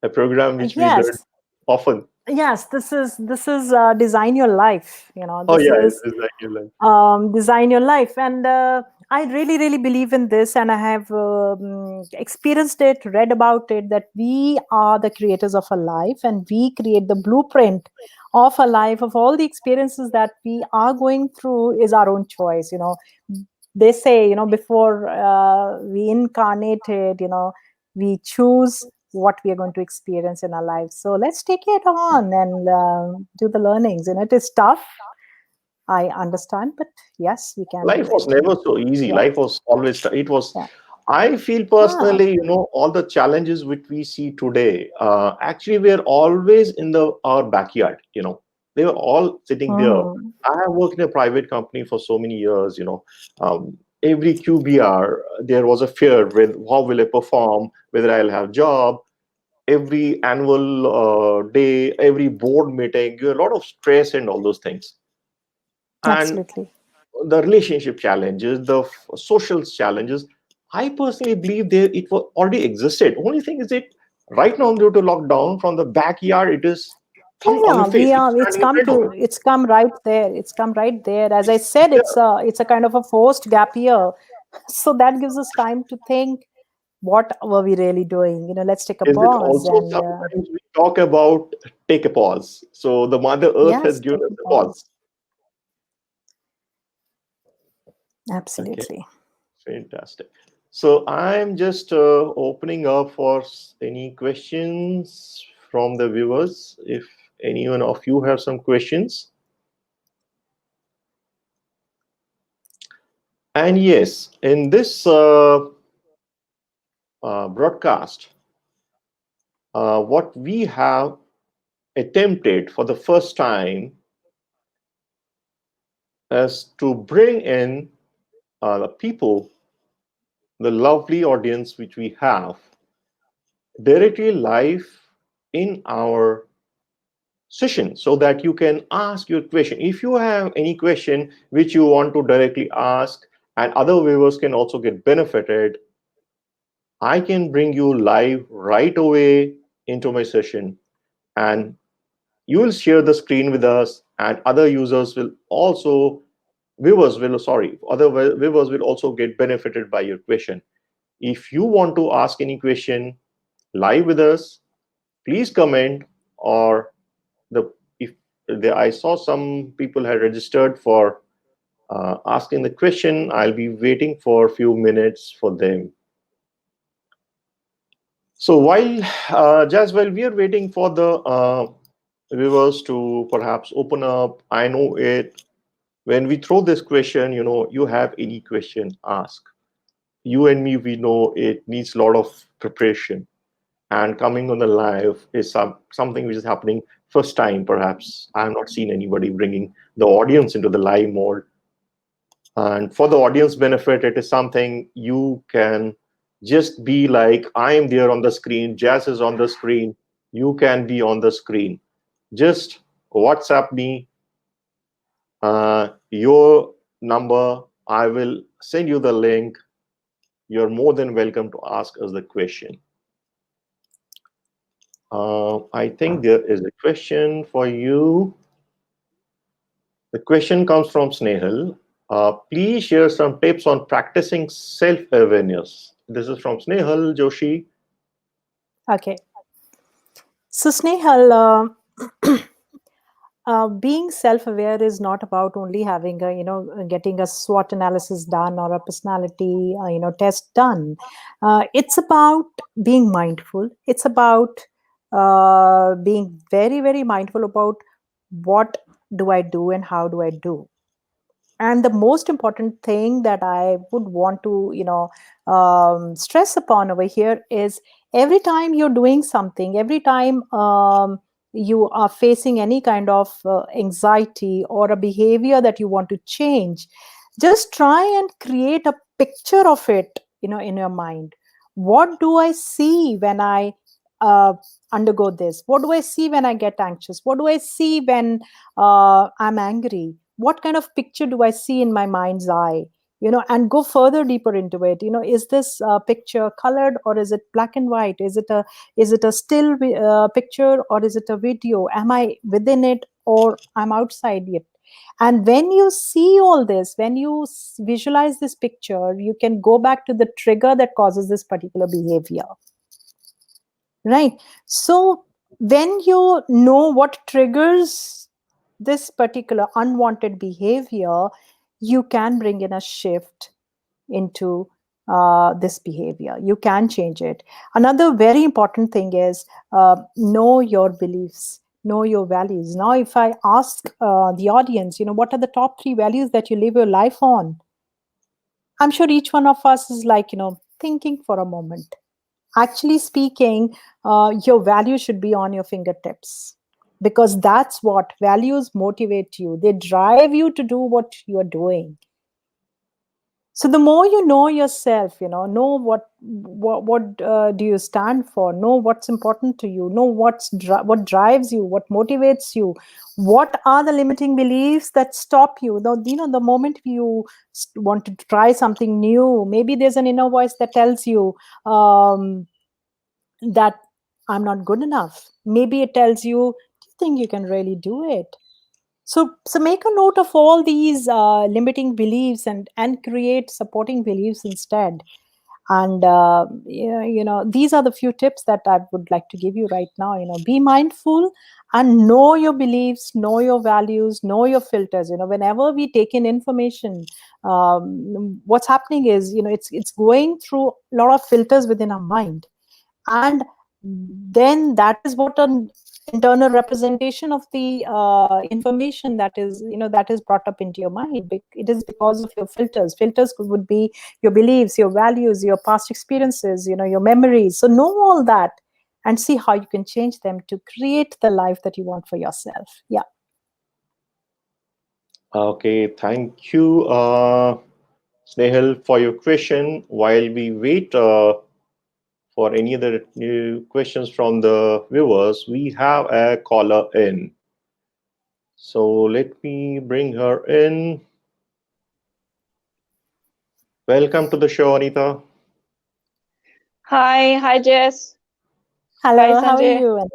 a program which we learn Yes. often. Yes, this is design your life. Oh, This yeah, is it's like you learn. design your life. And I really, really believe in this, and I have experienced it, read about it, that we are the creators of a life, and we create the blueprint of a life. Of all the experiences that we are going through is our own choice. They say, before we incarnated, we choose what we are going to experience in our life. So let's take it on and do the learnings. And it is tough, I understand, but yes, we can do Life was it. never so easy. Yeah, Life was always, it was, yeah. I feel Ah, personally, all the challenges which we see today, actually, we're always in our backyard, they were all sitting there. mhm. I have worked in a private company for so many years, every QBR, there was a fear with how will I perform, whether I'll have job, every annual day, every board meeting, a lot of stress and all those things. And Absolutely. the relationship challenges, the social challenges. I personally believe it already existed. Only thing is that right now due to lockdown, from the backyard, it is Yeah, coming on yeah. your face. We It's are. standing in front of you. It's come right there. It's come right there. As I said, Yeah, it's a kind of a forced gap year. So that gives us time to think, what were we really doing? Let's take a Is it pause also and sometimes we talk about take a pause? So the Mother Earth has yes, given take us a a pause. pause. Okay, Absolutely. fantastic. So I'm just opening up for any questions from the viewers. If anyone of you have some questions. And yes, in this broadcast, what we have attempted for the first time is to bring in the people, the lovely audience which we have, directly live in our session so that you can ask your question. If you have any question which you want to directly ask and other viewers can also get benefited, I can bring you live right away into my session, and you will share the screen with us, and other users will also viewers will sorry other viewers will also get benefited by your question. If you want to ask any question live with us, please comment. Or the if I saw some people had registered for asking the question, I'll be waiting for a few minutes for them. So while while we are waiting for the viewers to perhaps open up, I know it. When we throw this question, you have any question, ask. You and me, we know it needs a lot of preparation. And coming on the live is something which is happening first time, perhaps. I have not seen anybody bringing the audience into the live mode. And for the audience benefit, it is something you can just be like, I am there on the screen, Jazz is on the screen, you can be on the screen. Just WhatsApp me your number. I will send you the link. You're more than welcome to ask us the question. I think there is a question for you. The question comes from Snehal. Please share some tips on practicing self-awareness. This is from Snehal Joshi. Okay. So Snehal, being self-aware is not about only having a, getting a SWOT analysis done or a personality, test done. It's about being mindful. It's about being very, very mindful about what do I do and how do I do. And the most important thing that I would want to stress upon over here is, every time you're doing something, every time you are facing any kind of anxiety or a behavior that you want to change, just try and create a picture of it, in your mind. What do I see when I uh, undergo this? What do I see when I get anxious? What do I see when I'm angry? What kind of picture do I see in my mind's eye? And go further deeper into it. Is this picture colored, or is it black and white? Is it a still picture, or is it a video? Am I within it, or I'm outside it? And when you see all this, when you visualize this picture, you can go back to the trigger that causes this particular behavior. Right. So when you know what triggers this particular unwanted behavior, you can bring in a shift into this behavior. You can change it. Another very important thing is, know your beliefs, know your values. Now, if I ask the audience, what are the top 3 values that you live your life on? I'm sure each one of us is like, thinking for a moment. Actually speaking, your value should be on your fingertips, because that's what values motivate you. They drive you to do what you're doing. So the more you know yourself, know what do you stand for, know what's important to you, know what drives you, what motivates you, what are the limiting beliefs that stop you. The moment you want to try something new, maybe there's an inner voice that tells you that I'm not good enough. Maybe it tells you, do you think you can really do it? So make a note of all these limiting beliefs and create supporting beliefs instead. And yeah, these are the few tips that I would like to give you right now. Be mindful and know your beliefs, know your values, know your filters. Whenever we take in information, what's happening is, it's going through a lot of filters within our mind, and then that is what an internal representation of the information that is brought up into your mind. It is because of your filters would be your beliefs, your values, your past experiences, your memories. So know all that and see how you can change them to create the life that you want for yourself. Yeah. Okay, thank you, Snehal, for your question. While we wait for any other new questions from the viewers, we have a caller in. So let me bring her in. Welcome to the show, Anita. Hi, Jess. Hi, Hello, how are Sanjay. you? And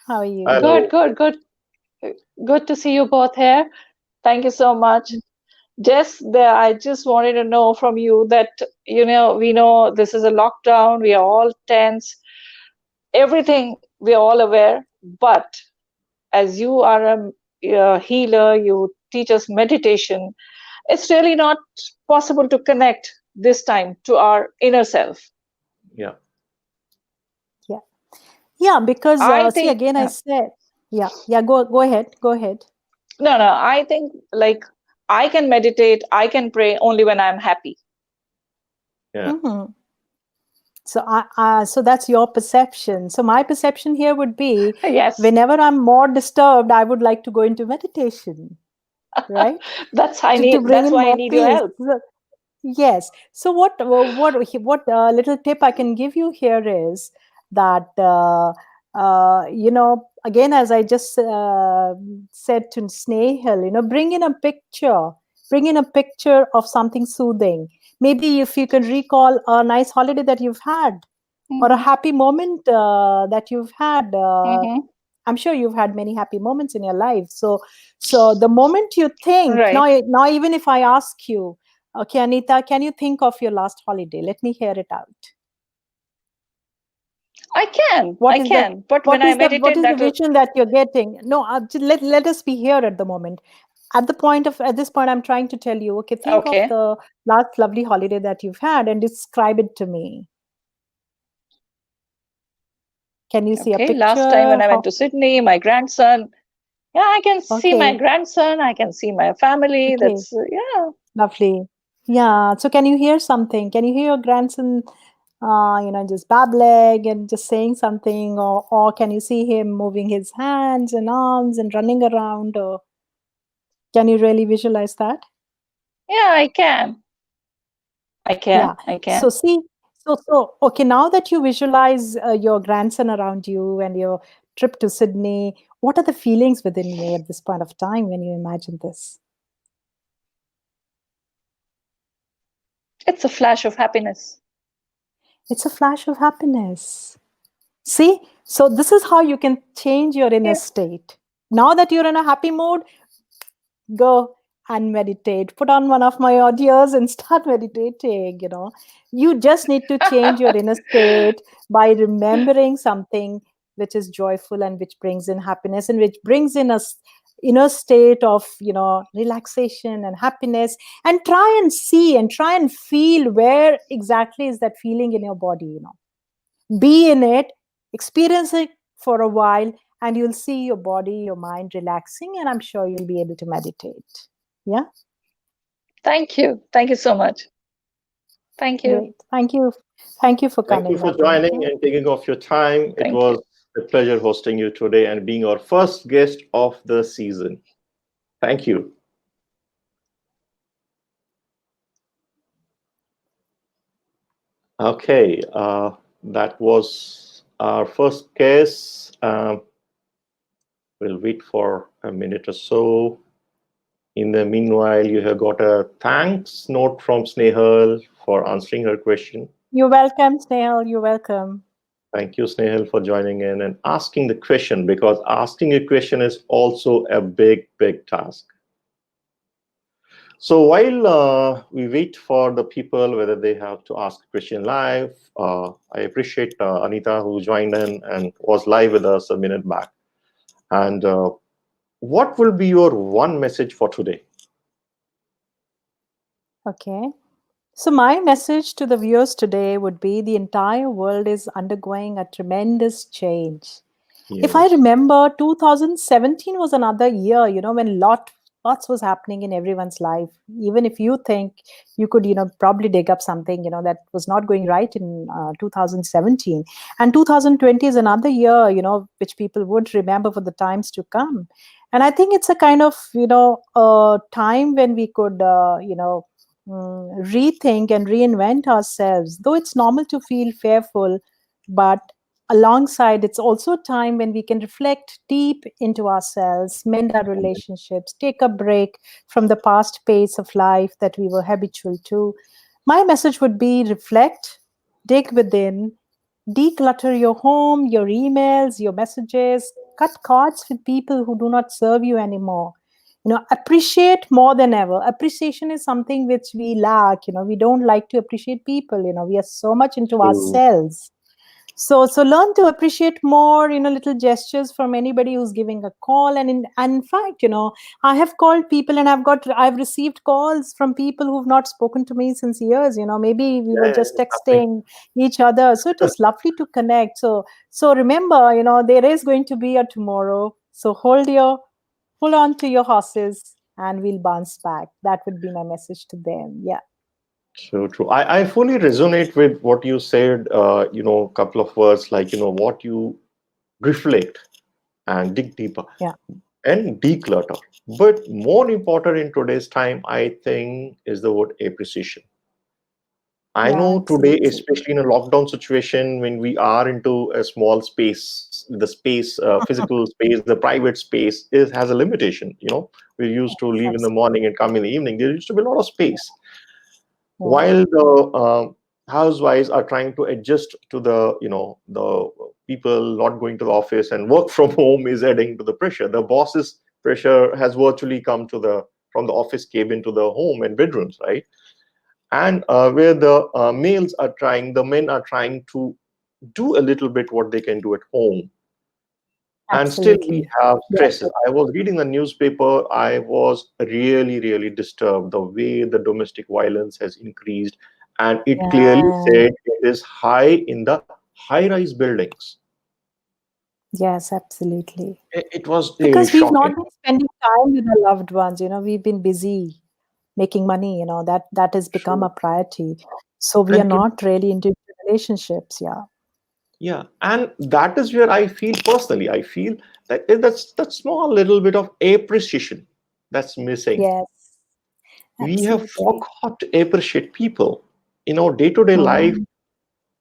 how are you? Good, Hello. good, good. Good to see you both here. Thank you so much. Jess, I just wanted to know from you that, we know this is a lockdown, we are all tense, everything we are all aware, but as you are a healer, you teach us meditation, it's really not possible to connect this time to our inner self. Yeah. Yeah. Yeah, because I see, think, again, I said, yeah, go ahead. no, I think like I can meditate, I can pray only when I'm happy. Yeah. Hmm. So that's your perception. So my perception here would be, Yes, whenever I'm more disturbed, I would like to go into meditation, right? To bring that's in why I more need your peace. help. Yes. So what little tip I can give you here is that again, as I just said to Snehal, bring in a picture of something soothing. Maybe if you can recall a nice holiday that you've had, or a Hmm. happy moment that you've had. Hmm. I'm sure you've had many happy moments in your life. So the moment you think Right. now, even if I ask you, okay, Anita, can you think of your last holiday? Let me hear it out. I What is the can. But what when I is the what meditate, is the that will. vision that you're getting? No, let us be here at the moment. At this point, I'm trying to tell you. Okay, think of Okay. the last lovely holiday that you've had and describe it to me. Can you see a Okay. Last time picture? when I went How? to Sydney, my grandson. Yeah, I can see my Okay, grandson. I can see my family. okay. Yeah. Lovely. Yeah. So can you hear something? Can you hear your grandson, just babbling and just saying something, or can you see him moving his hands and arms and running around? Or can you really visualize that? Yeah, I can. I Yeah. can. I So can. see, okay. Now that you visualize your grandson around you and your trip to Sydney, what are the feelings within you at this point of time when you imagine this? It's a flash of happiness. It's a flash of happiness. See, so this is how you can change your inner Yeah. state. Now that you're in a happy mood, go and meditate. Put on one of my audios and start meditating. You just need to change your inner state by remembering something which is joyful and which brings in happiness and which brings in inner state of relaxation and happiness, and try and feel where exactly is that feeling in your body. Be in it, experience it for a while, and you'll see your body, your mind relaxing, and I'm sure you'll be able to meditate. Yeah, Thank you. Thank you so much. Thank you. great. Thank you for Thank you coming for up, joining Anita. and taking off your time. It Thank you. was a pleasure hosting you today and being our first guest of the season. Thank you. Okay, that was our first case. We'll wait for a minute or so. In the meanwhile, you have got a thanks note from Snehal for answering her question. You're welcome, Snail. You're welcome. Thank you, Snehal, for joining in and asking the question, because asking a question is also a big, big task. So while we wait for the people, whether they have to ask a question live, I appreciate Anita, who joined in and was live with us a minute back. And what will be your one message for today? Okay. So my message to the viewers today would be the entire world is undergoing a tremendous change. If I Yes. remember, 2017 was another year, when lots was happening in everyone's life. Even if you think you could, probably dig up something, that was not going right in 2017. And 2020 is another year, which people would remember for the times to come. And I think it's a kind of, time when we could, rethink and reinvent ourselves. Though it's normal to feel fearful, but alongside, it's also a time when we can reflect deep into ourselves, mend our relationships, take a break from the past pace of life that we were habitual to. My message would be reflect, dig within, declutter your home, your emails, your messages, cut cords with people who do not serve you anymore. Appreciate more than ever. Appreciation is something which we lack. We don't like to appreciate people. We are so much into True. ourselves. So learn to appreciate more, little gestures from anybody who's giving a call. And in fact, I have called people, and I've received calls from people who've not spoken to me since years. Maybe we were Yeah, just it's happening. texting each other. So it was lovely to connect. So remember, there is going to be a tomorrow. So hold on to your horses, and we'll bounce back. That would be my message to them. Yeah. So true. I fully resonate with what you said, a couple of words like, what you reflect and dig deeper Yeah. and declutter. But more important in today's time, I think, is the word appreciation. I Yeah, know today, absolutely. especially in a lockdown situation, when we are into a small space, the space, physical space, the private space has a limitation. We used to leave in the Absolutely. morning and come in the evening. There used to be a lot of space. Yeah. While the housewives are trying to adjust to the people not going to the office, and work from home is adding to the pressure. The boss's pressure has virtually come to the from the office cabin to the home and bedrooms, right? And where the the men are trying to do a little bit what they can do at home, and still we Absolutely. have Yeah. stresses. I was reading the newspaper. I was really, really disturbed the way the domestic violence has increased, and it clearly Yeah. said it is high in the high-rise buildings. Yes, absolutely. It was really Because we've not shocking. been spending time with our loved ones, we've been busy making money, that has become a True. priority. So we are And to, not really into relationships. Yeah. yeah, and that is where I feel personally. I feel that that's that small little bit of appreciation that's missing. Yes, We have absolutely. forgot to appreciate people. Day-to-day life, Mm.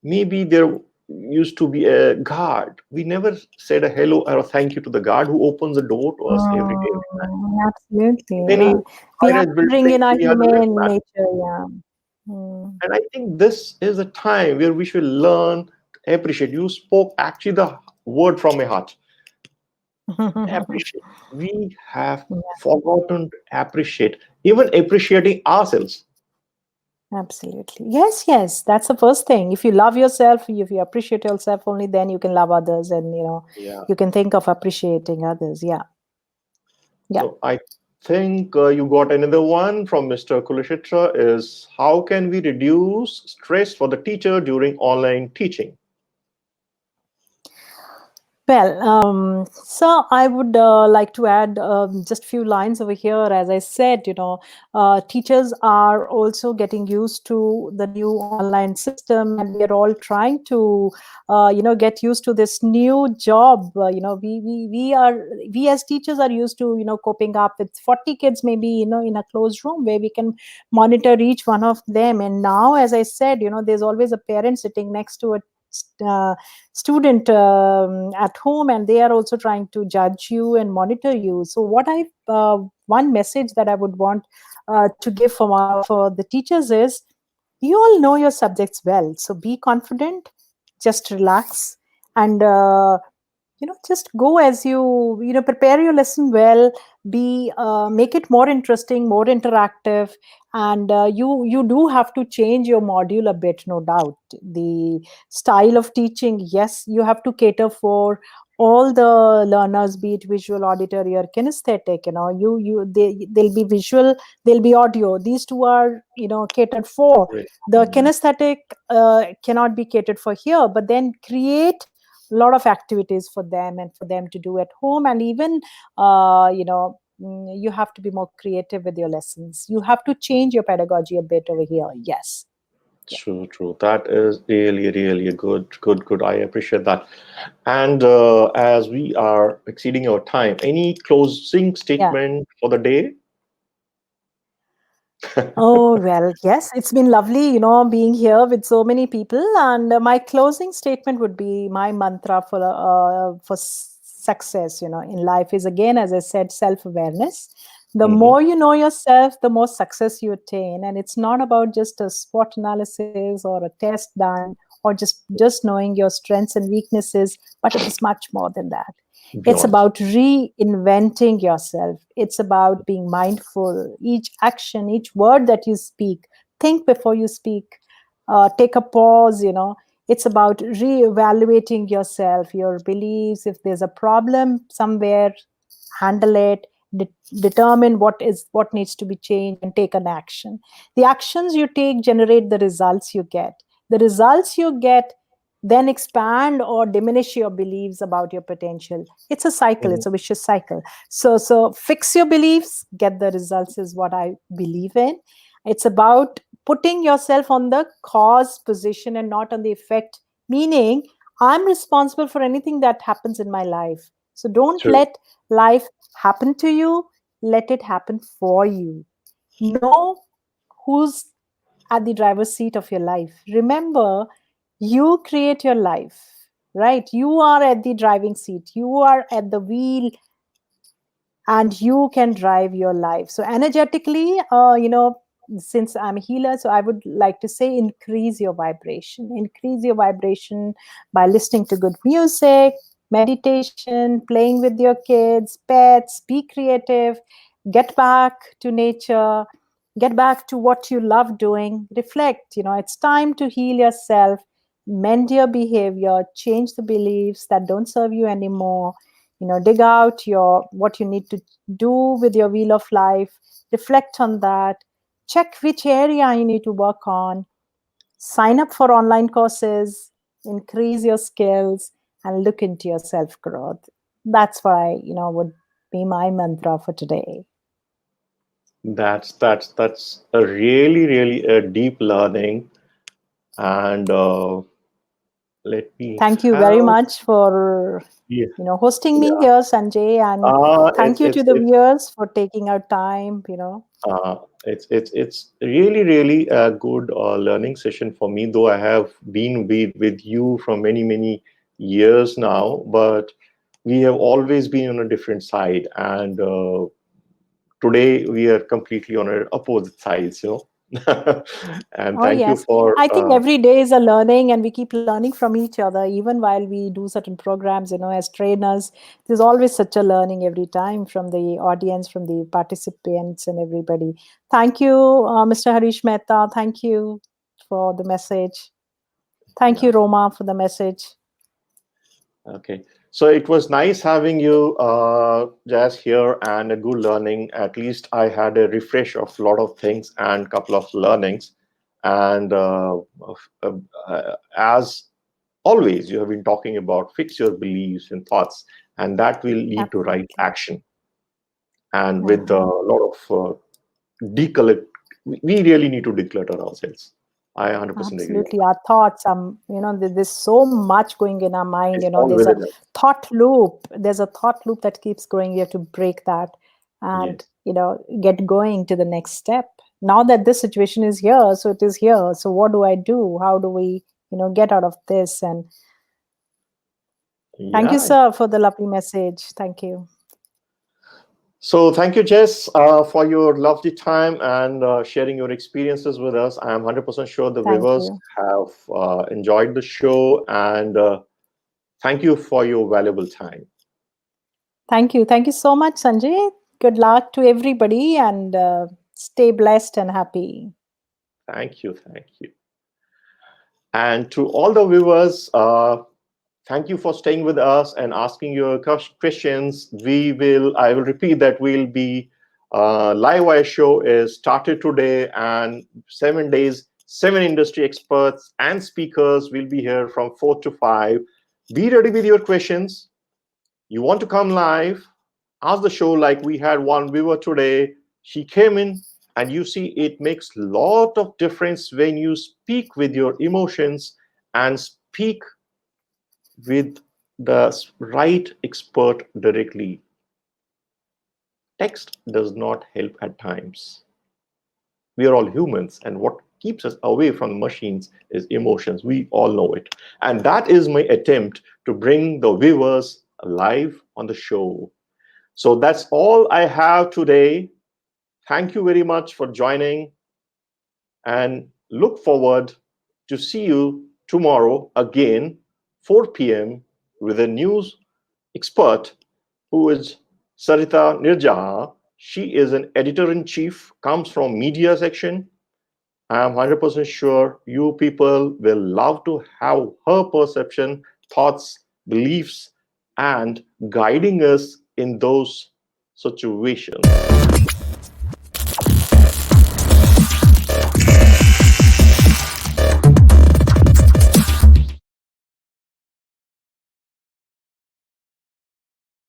maybe there used to be a guard. We never said a hello or a thank you to the guard who opens the door to us every day, every time. Absolutely. In any We have high-rise to bring building, in our we had a humane liftman. nature. Yeah. Mm. And I think this is a time where we should learn to appreciate. You spoke actually the word from my heart. Appreciate. We have Yeah, forgotten to appreciate, even appreciating ourselves. absolutely. Yes, yes. That's the first thing. If you love yourself, if you appreciate yourself, only then you can love others, and Yeah. you can think of appreciating others. Yeah. Yeah. So I think you got another one from Mr. Kulashitra is how can we reduce stress for the teacher during online teaching? Well, so I would like to add just few lines over here. As I said, teachers are also getting used to the new online system, and we are all trying to, get used to this new job. We as teachers are used to, coping up with 40 kids, maybe, in a closed room where we can monitor each one of them. And now, as I said, there's always a parent sitting next to a uh, student at home, and they are also trying to judge you and monitor you. So what I one message that I would want to give for the teachers is, you all know your subjects well, so be confident, just relax, and just go as you prepare your lesson well, be make it more interesting, more interactive, and you do have to change your module a bit, no doubt. The style of teaching, yes, you have to cater for all the learners, be it visual, auditory, or kinesthetic. They'll be visual, they'll be audio. These two are catered for. Great. The kinesthetic cannot be catered for here, but then create a lot of activities for them and for them to do at home. And even you have to be more creative with your lessons. You have to change your pedagogy a bit over here. Yes. Yeah. True. That is really, really a good. I appreciate that. And as we are exceeding our time, any closing Yeah. statement for the day? Oh, well, yes, it's been lovely, being here with so many people. And my closing statement would be my mantra for success, in life is, again, as I said, self-awareness. The Mhm. more you know yourself, the more success you attain. And it's not about just a SWOT analysis or a test done or just knowing your strengths and weaknesses, but it is much more than that. It's Beyond. about reinventing yourself. It's about being mindful. Each action, each word that you speak, think before you speak. Take a pause. It's about reevaluating yourself, your beliefs. If there's a problem somewhere, handle it. Determine what needs to be changed and take an action. The actions you take generate the results you get. The results you get then expand or diminish your beliefs about your potential. It's a cycle, Mhm. it's a vicious cycle. So fix your beliefs, get the results, is what I believe in. It's about putting yourself on the cause position and not on the effect, meaning I'm responsible for anything that happens in my life. So don't True. let life happen to you, let it happen for you. Know who's at the driver's seat of your life. Remember, you create your life, right? You are at the driving seat, you are at the wheel, and you can drive your life. So energetically, since I'm a healer, so I would like to say increase your vibration by listening to good music, meditation, playing with your kids, pets, be creative, get back to nature, get back to what you love doing, reflect. It's time to heal yourself, mend your behavior, change the beliefs that don't serve you anymore. Dig out your what you need to do with your wheel of life, reflect on that, check which area you need to work on, sign up for online courses, increase your skills, and look into your self growth. That's why would be my mantra for today. That's a really a deep learning. And let me Thank you very have much for yeah. hosting me Yeah. here, Sanjay, and thank you to the It's viewers for taking out time. uh, it's really a good learning session for me. Though I have been with you from many years now, but we have always been on a different side, and today we are completely on a opposite sides. And Oh, thank you yes. for I think every day is a learning, and we keep learning from each other, even while we do certain programs, as trainers. There's always such a learning every time from the audience, from the participants, and everybody. Thank you, Mr. Harish Mehta. Thank you for the message. Thank yeah. you, Roma, for the message. Okay. So it was nice having you, Jazz, here, and a good learning. At least I had a refresh of a lot of things and couple of learnings. And as always, you have been talking about fix your beliefs and thoughts, and that will lead to right Absolutely. action. And with a Mhm. lot of declutter, we really need to declutter ourselves. I 100% agree on Absolutely. that. Our thoughts, there's so much going in our mind, It's all there's a within us. thought loop. There's a thought loop that keeps growing. We have to break that and, Yes. get going to the next step. Now that this situation is here, so it is here. So what do I do? How do we, get out of this? And thank you, Yeah. sir, for the lovely message. Thank you. So thank you, Jess, for your lovely time and sharing your experiences with us. I'm 100% sure the Thank viewers you. have enjoyed the show. And Thank you for your valuable time. Thank you. Thank you so much, Sanjay. Good luck to everybody, and stay blessed and happy. Thank you. Thank you. And to all the viewers, thank you for staying with us and asking your questions. I will repeat that we'll be, LiveWire show is started today, and 7 days, 7 industry experts and speakers will be here from 4 to 5. Be ready with your questions. You want to come live, ask the show. Like we had one viewer today, she came in, and you see it makes a lot of difference when you speak with your emotions and speak with the right expert directly. Text does not help at times. We are all humans, and what keeps us away from the machines is emotions. We all know it. And that is my attempt to bring the viewers live on the show. So that's all I have today. Thank you very much for joining, and look forward to see you tomorrow again, 4 p.m. with a news expert who is Sarita Nirjaha. She is an editor-in-chief, comes from media section. I'm 100% sure you people will love to have her perception, thoughts, beliefs, and guiding us in those situations.